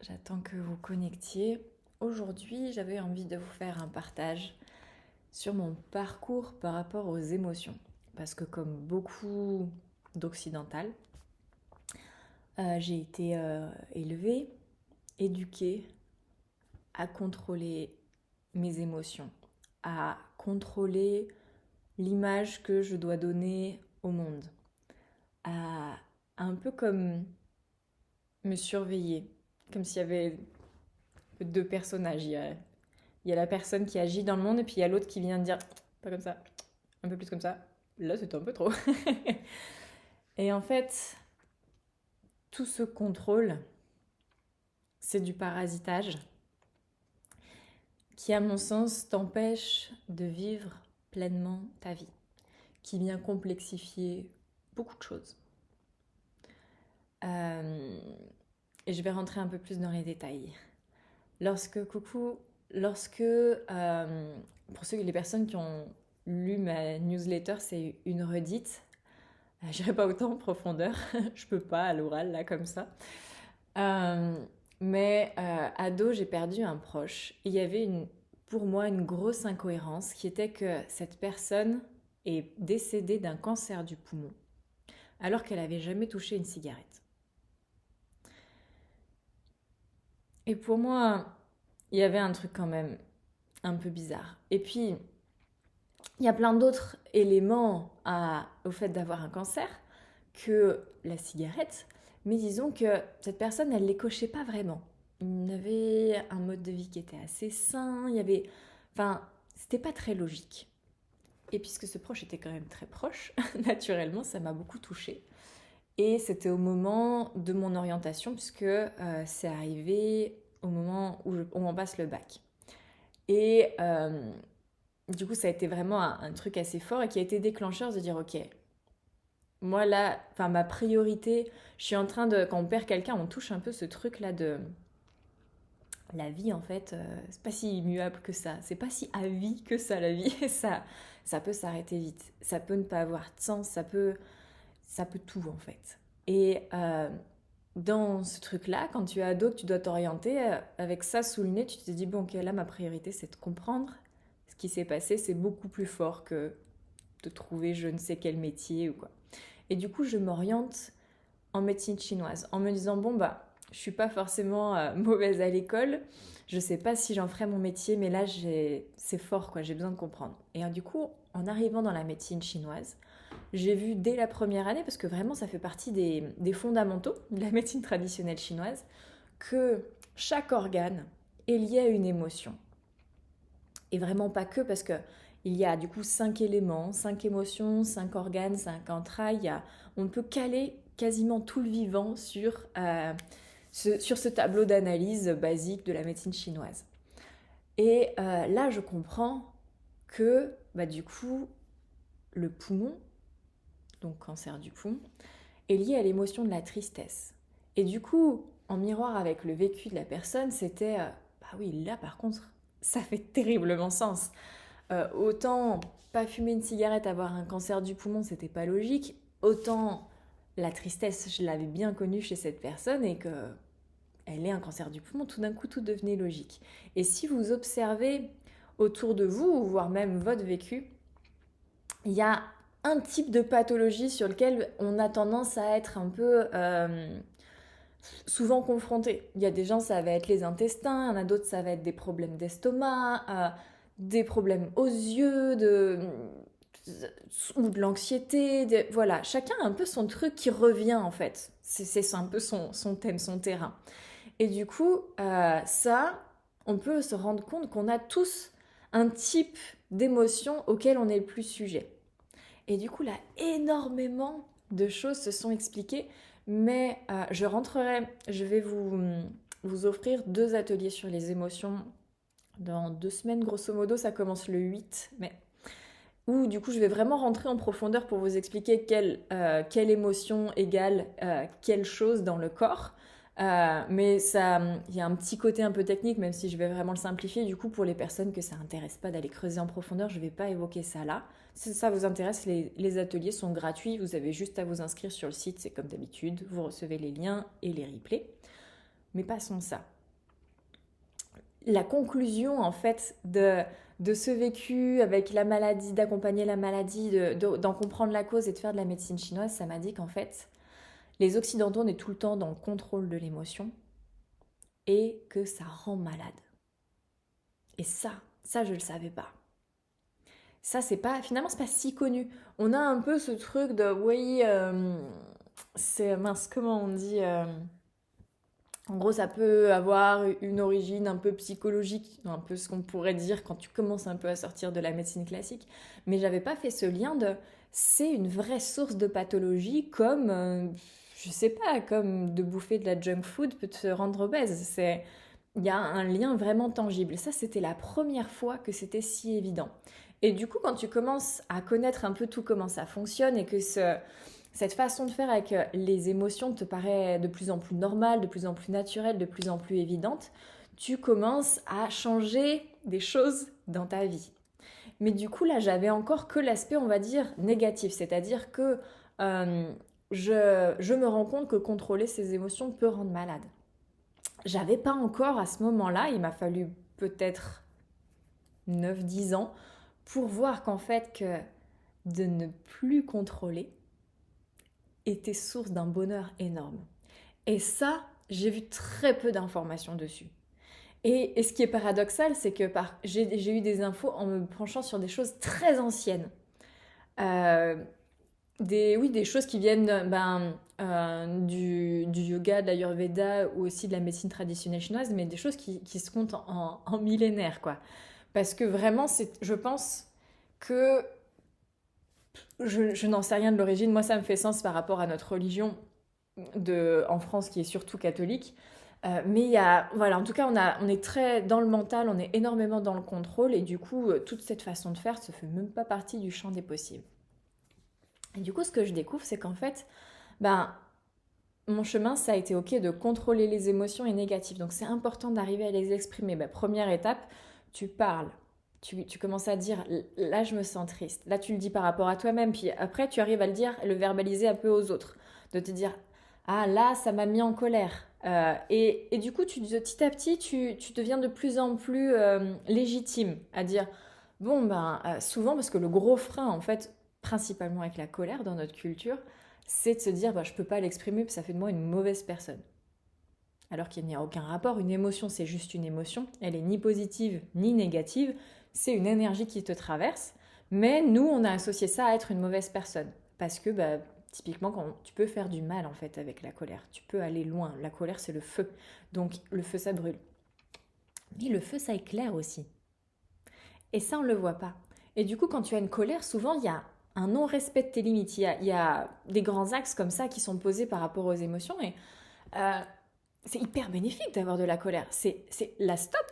j'attends que vous connectiez. Aujourd'hui, j'avais envie de vous faire un partage sur mon parcours par rapport aux émotions. Parce que comme beaucoup d'occidentales, j'ai été élevée, éduquée à contrôler mes émotions, à contrôler l'image que je dois donner au monde, à un peu comme me surveiller, comme s'il y avait deux personnages. Il y a la personne qui agit dans le monde et puis il y a l'autre qui vient de dire pas comme ça, un peu plus comme ça. Là, c'était un peu trop. Et en fait, tout ce contrôle, c'est du parasitage qui, à mon sens, t'empêche de vivre pleinement ta vie, qui vient complexifier beaucoup de choses. Euh, et je vais rentrer un peu plus dans les détails. Pour les personnes qui ont lu ma newsletter, c'est une redite. Je n'irai pas autant en profondeur, je peux pas à l'oral là comme ça. Ado, j'ai perdu un proche. Il y avait pour moi une grosse incohérence qui était que cette personne est décédée d'un cancer du poumon alors qu'elle avait jamais touché une cigarette. Et pour moi, il y avait un truc quand même un peu bizarre. Et puis, il y a plein d'autres éléments au fait d'avoir un cancer que la cigarette, mais disons que cette personne, elle ne les cochait pas vraiment. Il avait un mode de vie qui était assez sain, Enfin, c'était pas très logique. Et puisque ce proche était quand même très proche, naturellement, ça m'a beaucoup touchée. Et c'était au moment de mon orientation, puisque c'est arrivé au moment où on passe le bac. Et du coup, ça a été vraiment un truc assez fort et qui a été déclencheur de dire, ok, moi là, enfin ma priorité, je suis en train de, quand on perd quelqu'un, on touche un peu ce truc là de la vie en fait, c'est pas si immuable que ça, c'est pas si à vie que ça la vie, ça peut s'arrêter vite, ça peut ne pas avoir de sens, ça peut tout en fait. Et dans ce truc là, quand tu es ado, que tu dois t'orienter, avec ça sous le nez, tu te dis bon ok là ma priorité c'est de comprendre ce qui s'est passé, c'est beaucoup plus fort que de trouver je ne sais quel métier ou quoi. Et du coup, je m'oriente en médecine chinoise en me disant bon bah je suis pas forcément mauvaise à l'école, je sais pas si j'en ferai mon métier, mais là c'est fort quoi, j'ai besoin de comprendre. Et du coup, en arrivant dans la médecine chinoise, j'ai vu dès la première année, parce que vraiment ça fait partie des fondamentaux de la médecine traditionnelle chinoise, que chaque organe est lié à une émotion. Et vraiment pas que, parce que il y a du coup 5 éléments, 5 émotions, 5 organes, 5 entrailles. On peut caler quasiment tout le vivant sur ce tableau d'analyse basique de la médecine chinoise. Et là, je comprends que du coup, le poumon, donc cancer du poumon, est lié à l'émotion de la tristesse. Et du coup, en miroir avec le vécu de la personne, c'était, bah oui, là par contre, ça fait terriblement sens. Autant pas fumer une cigarette, avoir un cancer du poumon, c'était pas logique. Autant la tristesse, je l'avais bien connue chez cette personne et que elle ait un cancer du poumon, tout d'un coup tout devenait logique. Et si vous observez autour de vous, voire même votre vécu, il y a un type de pathologie sur lequel on a tendance à être un peu souvent confronté. Il y a des gens, ça va être les intestins, il y en a d'autres, ça va être des problèmes d'estomac, des problèmes aux yeux, ou de l'anxiété. Voilà, chacun a un peu son truc qui revient en fait. C'est un peu son thème, son terrain. Et du coup, ça, on peut se rendre compte qu'on a tous un type d'émotion auquel on est le plus sujet. Et du coup, là, énormément de choses se sont expliquées, mais je vais vous offrir 2 ateliers sur les émotions dans 2 semaines, grosso modo, ça commence le 8 mai, où du coup je vais vraiment rentrer en profondeur pour vous expliquer quelle émotion égale quelle chose dans le corps. Mais ça, il y a un petit côté un peu technique, même si je vais vraiment le simplifier. Du coup, pour les personnes que ça n'intéresse pas d'aller creuser en profondeur, je ne vais pas évoquer ça là. Si ça vous intéresse, les ateliers sont gratuits. Vous avez juste à vous inscrire sur le site, c'est comme d'habitude. Vous recevez les liens et les replays. Mais passons ça. la conclusion en fait de ce vécu avec la maladie, d'accompagner la maladie, d'en comprendre la cause et de faire de la médecine chinoise, ça m'a dit qu'en fait, les Occidentaux, on est tout le temps dans le contrôle de l'émotion et que ça rend malade. Et ça je le savais pas. Ça finalement c'est pas si connu. On a un peu ce truc de oui, c'est mince comment on dit. En gros, ça peut avoir une origine un peu psychologique, un peu ce qu'on pourrait dire quand tu commences un peu à sortir de la médecine classique. Mais j'avais pas fait ce lien de c'est une vraie source de pathologie comme, je sais pas, comme de bouffer de la junk food peut te rendre obèse. Il y a un lien vraiment tangible. Ça, c'était la première fois que c'était si évident. Et du coup, quand tu commences à connaître un peu tout comment ça fonctionne et que cette façon de faire avec les émotions te paraît de plus en plus normale, de plus en plus naturelle, de plus en plus évidente, tu commences à changer des choses dans ta vie. Mais du coup, là, j'avais encore que l'aspect, on va dire, négatif. C'est-à-dire que je me rends compte que contrôler ses émotions peut rendre malade. J'avais pas encore à ce moment-là, il m'a fallu peut-être 9-10 ans pour voir qu'en fait, que de ne plus contrôler était source d'un bonheur énorme. Et ça, j'ai vu très peu d'informations dessus. Et ce qui est paradoxal, c'est que j'ai eu des infos en me penchant sur des choses très anciennes. Euh, des choses qui viennent du yoga, de l'ayurveda ou aussi de la médecine traditionnelle chinoise, mais des choses qui se comptent en millénaires, quoi. Parce que vraiment, je pense que je n'en sais rien de l'origine. Moi, ça me fait sens par rapport à notre religion en France qui est surtout catholique. Mais il y a, voilà, en tout cas, on est très dans le mental, on est énormément dans le contrôle et du coup, toute cette façon de faire ne fait même pas partie du champ des possibles. Et du coup, ce que je découvre, c'est qu'en fait, ben, mon chemin, ça a été ok de contrôler les émotions et négatives. Donc, c'est important d'arriver à les exprimer. Ben, première étape, tu parles. Tu commences à dire, là, je me sens triste. Là, tu le dis par rapport à toi-même. Puis après, tu arrives à le dire, le verbaliser un peu aux autres. De te dire, ah là, ça m'a mis en colère. Et du coup, petit à petit, tu deviens de plus en plus légitime à dire, bon, ben, souvent, parce que le gros frein, en fait, principalement avec la colère dans notre culture, c'est de se dire, bah, je ne peux pas l'exprimer, parce que ça fait de moi une mauvaise personne. Alors qu'il n'y a aucun rapport, une émotion, c'est juste une émotion, elle est ni positive ni négative, c'est une énergie qui te traverse, mais nous, on a associé ça à être une mauvaise personne, parce que bah, typiquement, quand tu peux faire du mal en fait avec la colère, tu peux aller loin, la colère c'est le feu, donc le feu ça brûle. Mais le feu ça éclaire aussi, et ça on ne le voit pas. Et du coup, quand tu as une colère, souvent il y a un non-respect de tes limites, il y a des grands axes comme ça qui sont posés par rapport aux émotions, et euh, c'est hyper bénéfique d'avoir de la colère. C'est la stop.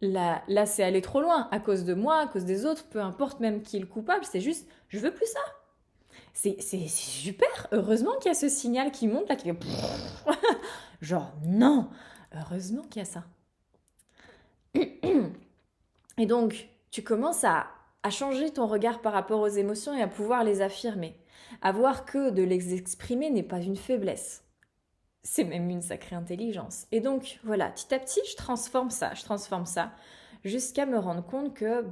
Là, c'est aller trop loin à cause de moi, à cause des autres, peu importe même qui est le coupable. C'est juste, je veux plus ça. C'est super. Heureusement qu'il y a ce signal qui monte là, qui fait genre non. Heureusement qu'il y a ça. Et donc, tu commences à changer ton regard par rapport aux émotions et à pouvoir les affirmer. À voir que de les exprimer n'est pas une faiblesse. C'est même une sacrée intelligence. Et donc, voilà, petit à petit, je transforme ça, jusqu'à me rendre compte que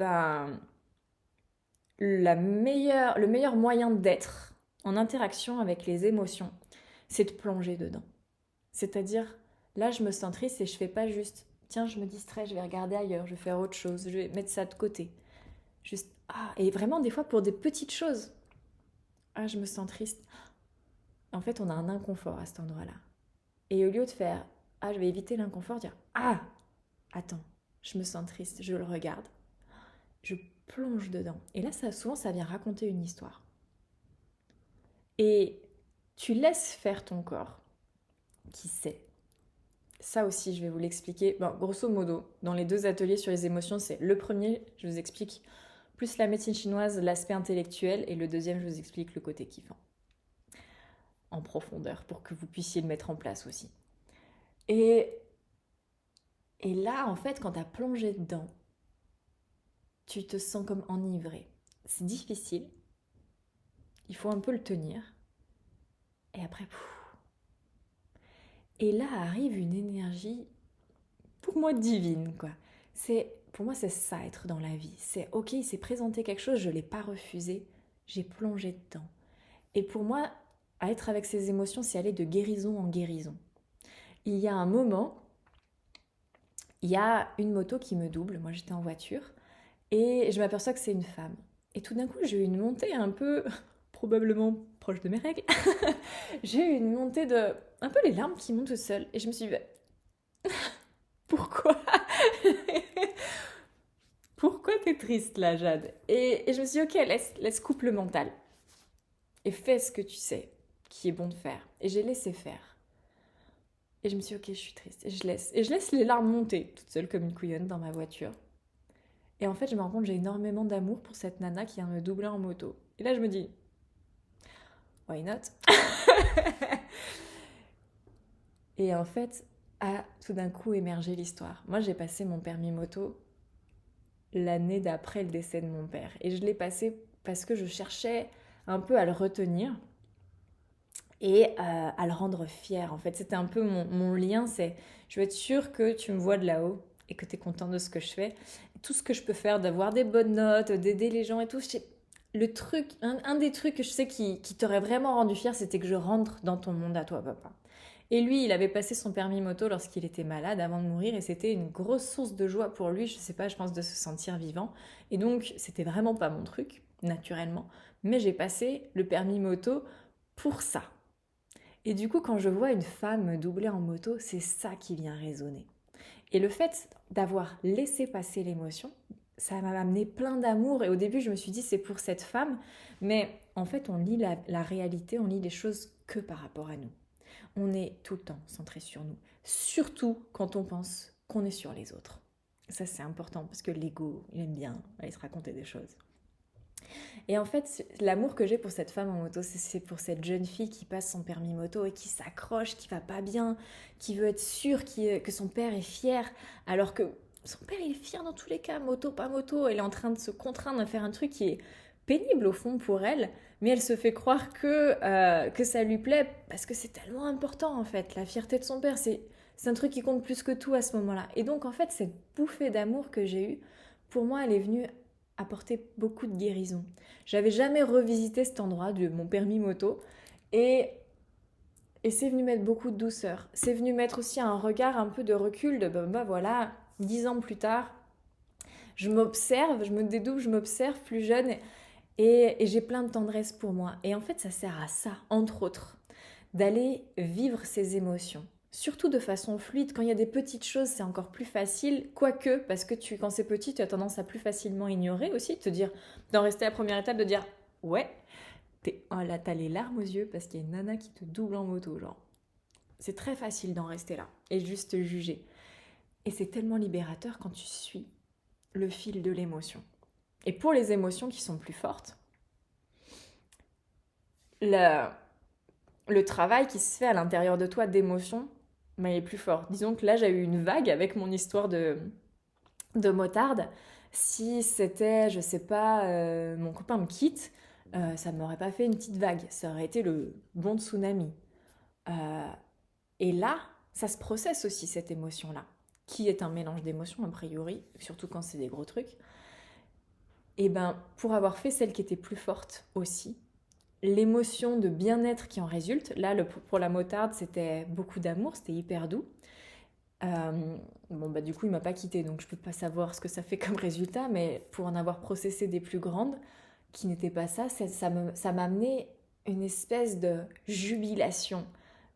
le meilleur moyen d'être en interaction avec les émotions, c'est de plonger dedans. C'est-à-dire, là, je me sens triste et je fais pas juste, tiens, je me distrais, je vais regarder ailleurs, je vais faire autre chose, je vais mettre ça de côté. Juste, et vraiment, des fois, pour des petites choses. Ah, je me sens triste. En fait, on a un inconfort à cet endroit-là. Et au lieu de faire ah, je vais éviter l'inconfort, dire ah, attends, je me sens triste, je le regarde, je plonge dedans. Et là, souvent, ça vient raconter une histoire. Et tu laisses faire ton corps, qui sait. Ça aussi, je vais vous l'expliquer. Bon, grosso modo, dans les 2 ateliers sur les émotions, c'est le premier, je vous explique plus la médecine chinoise, l'aspect intellectuel, et le deuxième, je vous explique le côté kiffant. En profondeur, pour que vous puissiez le mettre en place aussi. Et là, en fait, quand tu as plongé dedans, tu te sens comme enivré. C'est difficile. Il faut un peu le tenir. Et après, pouf. Et là arrive une énergie, pour moi, divine, quoi. Pour moi, c'est ça, être dans la vie. C'est ok, il s'est présenté quelque chose, je ne l'ai pas refusé, j'ai plongé dedans. Et pour moi, à être avec ses émotions, c'est aller de guérison en guérison. Il y a un moment, il y a une moto qui me double, moi j'étais en voiture, et je m'aperçois que c'est une femme. Et tout d'un coup, j'ai eu une montée un peu, probablement proche de mes règles, j'ai eu une montée de, un peu les larmes qui montent tout seules. Et je me suis dit, pourquoi pourquoi t'es triste là, Jade et je me suis dit, ok, laisse coupe le mental. Et fais ce que tu sais qui est bon de faire. Et j'ai laissé faire. Et je me suis dit, ok, je suis triste. Et je laisse. Et je laisse les larmes monter, toute seule comme une couillonne dans ma voiture. Et en fait, je me rends compte que j'ai énormément d'amour pour cette nana qui vient me doubler en moto. Et là, je me dis, why not? Et en fait, a tout d'un coup émergé l'histoire. Moi, j'ai passé mon permis moto l'année d'après le décès de mon père. Et je l'ai passé parce que je cherchais un peu à le retenir et à le rendre fier. En fait, c'était un peu mon lien, c'est je veux être sûre que tu me vois de là-haut et que tu es content de ce que je fais. Tout ce que je peux faire, d'avoir des bonnes notes, d'aider les gens et tout. Le truc, un des trucs que je sais qui t'aurait vraiment rendu fier, c'était que je rentre dans ton monde à toi, papa. Et lui, il avait passé son permis moto lorsqu'il était malade avant de mourir et c'était une grosse source de joie pour lui, je sais pas, je pense de se sentir vivant. Et donc, c'était vraiment pas mon truc, naturellement, mais j'ai passé le permis moto pour ça. Et du coup, quand je vois une femme me doubler en moto, c'est ça qui vient résonner. Et le fait d'avoir laissé passer l'émotion, ça m'a amené plein d'amour. Et au début, je me suis dit, c'est pour cette femme. Mais en fait, on lit la réalité, on lit les choses que par rapport à nous. On est tout le temps centré sur nous. Surtout quand on pense qu'on est sur les autres. Ça, c'est important parce que l'ego, il aime bien aller se raconter des choses. Et en fait, l'amour que j'ai pour cette femme en moto, c'est pour cette jeune fille qui passe son permis moto et qui s'accroche, qui va pas bien, qui veut être sûre que son père est fier, alors que son père il est fier dans tous les cas, moto, pas moto. Elle est en train de se contraindre à faire un truc qui est pénible au fond pour elle, mais elle se fait croire que ça lui plaît parce que c'est tellement important en fait. La fierté de son père, c'est un truc qui compte plus que tout à ce moment-là. Et donc en fait, cette bouffée d'amour que j'ai eue, pour moi, elle est venue apporter beaucoup de guérison. J'avais jamais revisité cet endroit de mon permis moto et, et c'est venu mettre beaucoup de douceur. C'est venu mettre aussi un regard un peu de recul de bah voilà, 10 ans plus tard, je m'observe, je me dédouble, je m'observe plus jeune et j'ai plein de tendresse pour moi. Et en fait, ça sert à ça, entre autres, d'aller vivre ses émotions. Surtout de façon fluide. Quand il y a des petites choses, c'est encore plus facile. Quoique, parce que quand c'est petit, tu as tendance à plus facilement ignorer aussi, de te dire, d'en rester à la première étape, de dire, ouais, oh là, t'as les larmes aux yeux parce qu'il y a une nana qui te double en moto, genre. C'est très facile d'en rester là et juste juger. Et c'est tellement libérateur quand tu suis le fil de l'émotion. Et pour les émotions qui sont plus fortes, le travail qui se fait à l'intérieur de toi d'émotions, il est plus fort. Disons que là, j'ai eu une vague avec mon histoire de motarde. Si c'était, je sais pas, mon copain me quitte, ça ne m'aurait pas fait une petite vague. Ça aurait été le bon tsunami. Euh, et là, ça se processe aussi, cette émotion-là, qui est un mélange d'émotions, a priori, surtout quand c'est des gros trucs. Et ben, pour avoir fait celle qui était plus forte aussi, l'émotion de bien-être qui en résulte, là, pour la motarde, c'était beaucoup d'amour, c'était hyper doux. Bon, bah, du coup, il m'a pas quitté, donc je peux pas savoir ce que ça fait comme résultat, mais pour en avoir processé des plus grandes, qui n'étaient pas ça m'a amené une espèce de jubilation.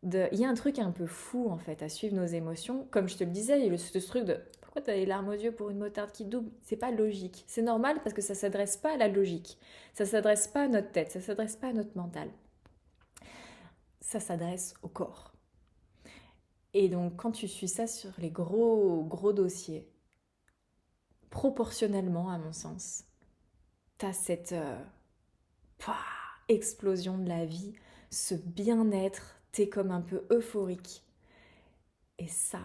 Il y a un truc un peu fou, en fait, à suivre nos émotions. Comme je te le disais, il y a ce truc de pourquoi t'as les larmes aux yeux pour une motarde qui double? C'est pas logique. C'est normal parce que ça s'adresse pas à la logique. Ça s'adresse pas à notre tête, ça s'adresse pas à notre mental. Ça s'adresse au corps. Et donc, quand tu suis ça sur les gros, gros dossiers, proportionnellement, à mon sens, t'as cette explosion de la vie, ce bien-être, t'es comme un peu euphorique. Et ça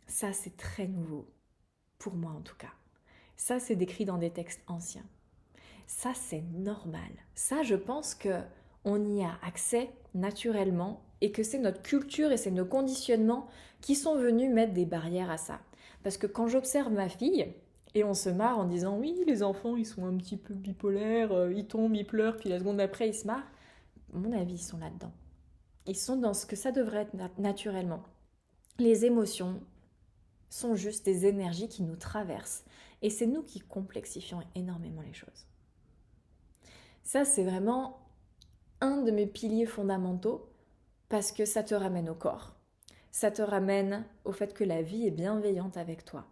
c'est très nouveau, pour moi en tout cas. Ça, c'est décrit dans des textes anciens. Ça, c'est normal. Ça, je pense que on y a accès naturellement et que c'est notre culture et c'est nos conditionnements qui sont venus mettre des barrières à ça. Parce que quand j'observe ma fille, et on se marre en disant oui, les enfants ils sont un petit peu bipolaires, ils tombent, ils pleurent, puis la seconde d'après ils se marrent, à mon avis ils sont là-dedans. Ils sont dans ce que ça devrait être naturellement. Les émotions sont juste des énergies qui nous traversent. Et c'est nous qui complexifions énormément les choses. Ça, c'est vraiment un de mes piliers fondamentaux parce que ça te ramène au corps. Ça te ramène au fait que la vie est bienveillante avec toi.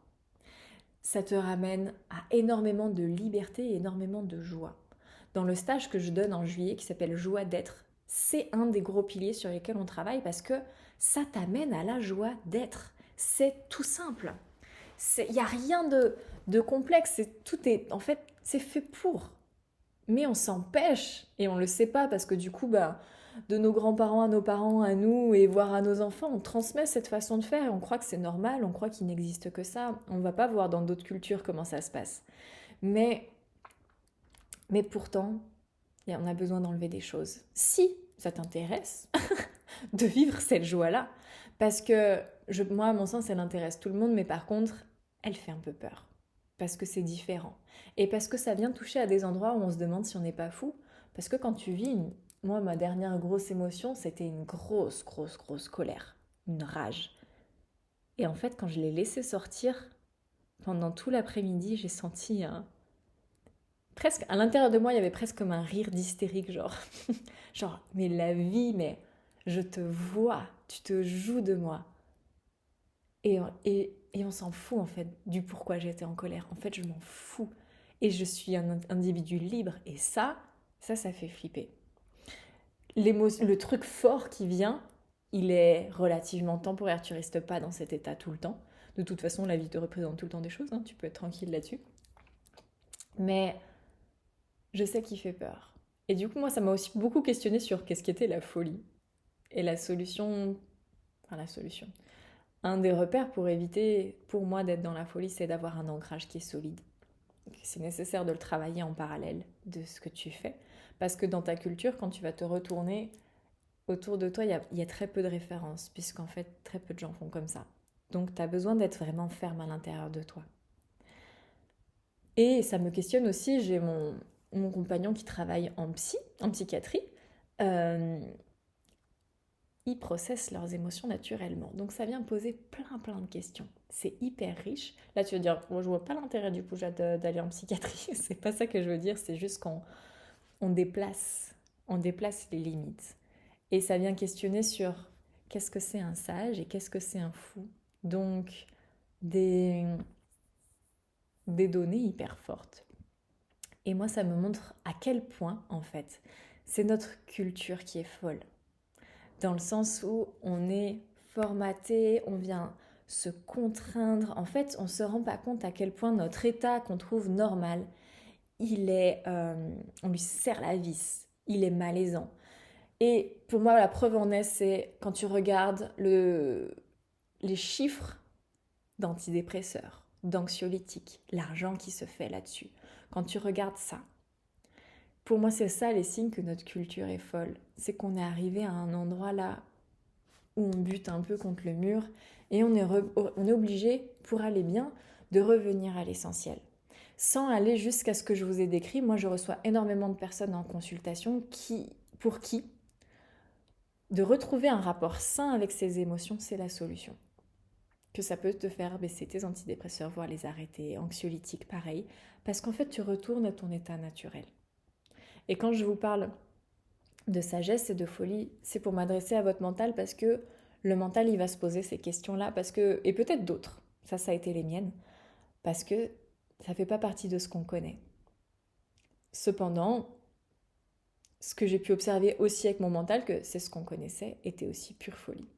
Ça te ramène à énormément de liberté et énormément de joie. Dans le stage que je donne en juillet qui s'appelle Joie d'être, c'est un des gros piliers sur lesquels on travaille parce que ça t'amène à la joie d'être. C'est tout simple. Il n'y a rien de complexe. En fait, c'est fait pour. Mais on s'empêche et on ne le sait pas parce que du coup, de nos grands-parents à nos parents, à nous et voire à nos enfants, on transmet cette façon de faire et on croit que c'est normal, on croit qu'il n'existe que ça. On ne va pas voir dans d'autres cultures comment ça se passe. Mais pourtant, on a besoin d'enlever des choses. Si ça t'intéresse de vivre cette joie-là, parce que moi, à mon sens, elle intéresse tout le monde, mais par contre, elle fait un peu peur. Parce que c'est différent. Et parce que ça vient toucher à des endroits où on se demande si on n'est pas fou. Parce que quand tu vis, moi, ma dernière grosse émotion, c'était une grosse colère. Une rage. Et en fait, quand je l'ai laissé sortir, pendant tout l'après-midi, j'ai senti presque, à l'intérieur de moi, il y avait presque comme un rire d'hystérique, genre, genre, mais la vie, mais je te vois, tu te joues de moi. Et on s'en fout en fait du pourquoi j'étais en colère. En fait, je m'en fous. Et je suis un individu libre. Et ça fait flipper. Le truc fort qui vient, il est relativement temporaire. Tu restes pas dans cet état tout le temps. De toute façon, la vie te représente tout le temps des choses. Hein, tu peux être tranquille là-dessus. Mais je sais qu'il fait peur. Et du coup, moi, ça m'a aussi beaucoup questionné sur qu'est-ce qu'était la folie. Et la solution... Enfin, la solution. Un des repères pour éviter, pour moi, d'être dans la folie, c'est d'avoir un ancrage qui est solide. C'est nécessaire de le travailler en parallèle de ce que tu fais. Parce que dans ta culture, quand tu vas te retourner autour de toi, il y a très peu de références, puisqu'en fait, très peu de gens font comme ça. Donc, tu as besoin d'être vraiment ferme à l'intérieur de toi. Et ça me questionne aussi, j'ai mon compagnon qui travaille en psychiatrie. Euh, Ils processent leurs émotions naturellement. Donc ça vient poser plein de questions. C'est hyper riche. Là tu veux dire, moi je vois pas l'intérêt du coup d'aller en psychiatrie. C'est pas ça que je veux dire, c'est juste qu'on déplace les limites. Et ça vient questionner sur qu'est-ce que c'est un sage et qu'est-ce que c'est un fou. Donc des données hyper fortes. Et moi ça me montre à quel point en fait c'est notre culture qui est folle. Dans le sens où on est formaté, on vient se contraindre. En fait, on ne se rend pas compte à quel point notre état qu'on trouve normal, on lui serre la vis, il est malaisant. Et pour moi, la preuve en est, c'est quand tu regardes les chiffres d'antidépresseurs, d'anxiolytiques, l'argent qui se fait là-dessus. Quand tu regardes ça, pour moi, c'est ça les signes que notre culture est folle. C'est qu'on est arrivé à un endroit là où on bute un peu contre le mur et on est obligé, pour aller bien, de revenir à l'essentiel. Sans aller jusqu'à ce que je vous ai décrit, moi je reçois énormément de personnes en consultation pour qui de retrouver un rapport sain avec ses émotions, c'est la solution. Que ça peut te faire baisser tes antidépresseurs, voire les arrêter, anxiolytiques pareil, parce qu'en fait tu retournes à ton état naturel. Et quand je vous parle de sagesse et de folie, c'est pour m'adresser à votre mental parce que le mental, il va se poser ces questions-là et peut-être d'autres, ça a été les miennes, parce que ça fait pas partie de ce qu'on connaît. Cependant, ce que j'ai pu observer aussi avec mon mental, que c'est ce qu'on connaissait, était aussi pure folie.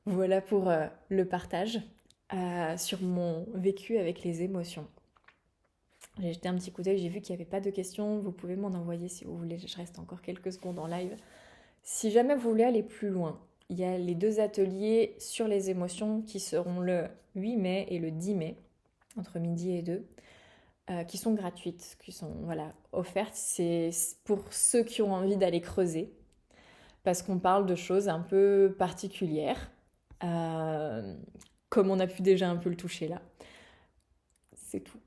Voilà pour le partage sur mon vécu avec les émotions. J'ai jeté un petit coup d'œil, j'ai vu qu'il n'y avait pas de questions, vous pouvez m'en envoyer si vous voulez, je reste encore quelques secondes en live. Si jamais vous voulez aller plus loin, il y a les 2 ateliers sur les émotions qui seront le 8 mai et le 10 mai, entre midi et 2, qui sont gratuites, qui sont offertes. C'est pour ceux qui ont envie d'aller creuser. parce qu'on parle de choses un peu particulières, euh, comme on a pu déjà un peu le toucher là. C'est tout.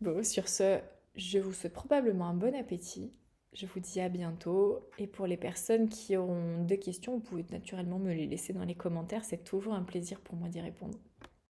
Bon, sur ce, je vous souhaite probablement un bon appétit. Je vous dis à bientôt. Et pour les personnes qui auront des questions, vous pouvez naturellement me les laisser dans les commentaires. C'est toujours un plaisir pour moi d'y répondre.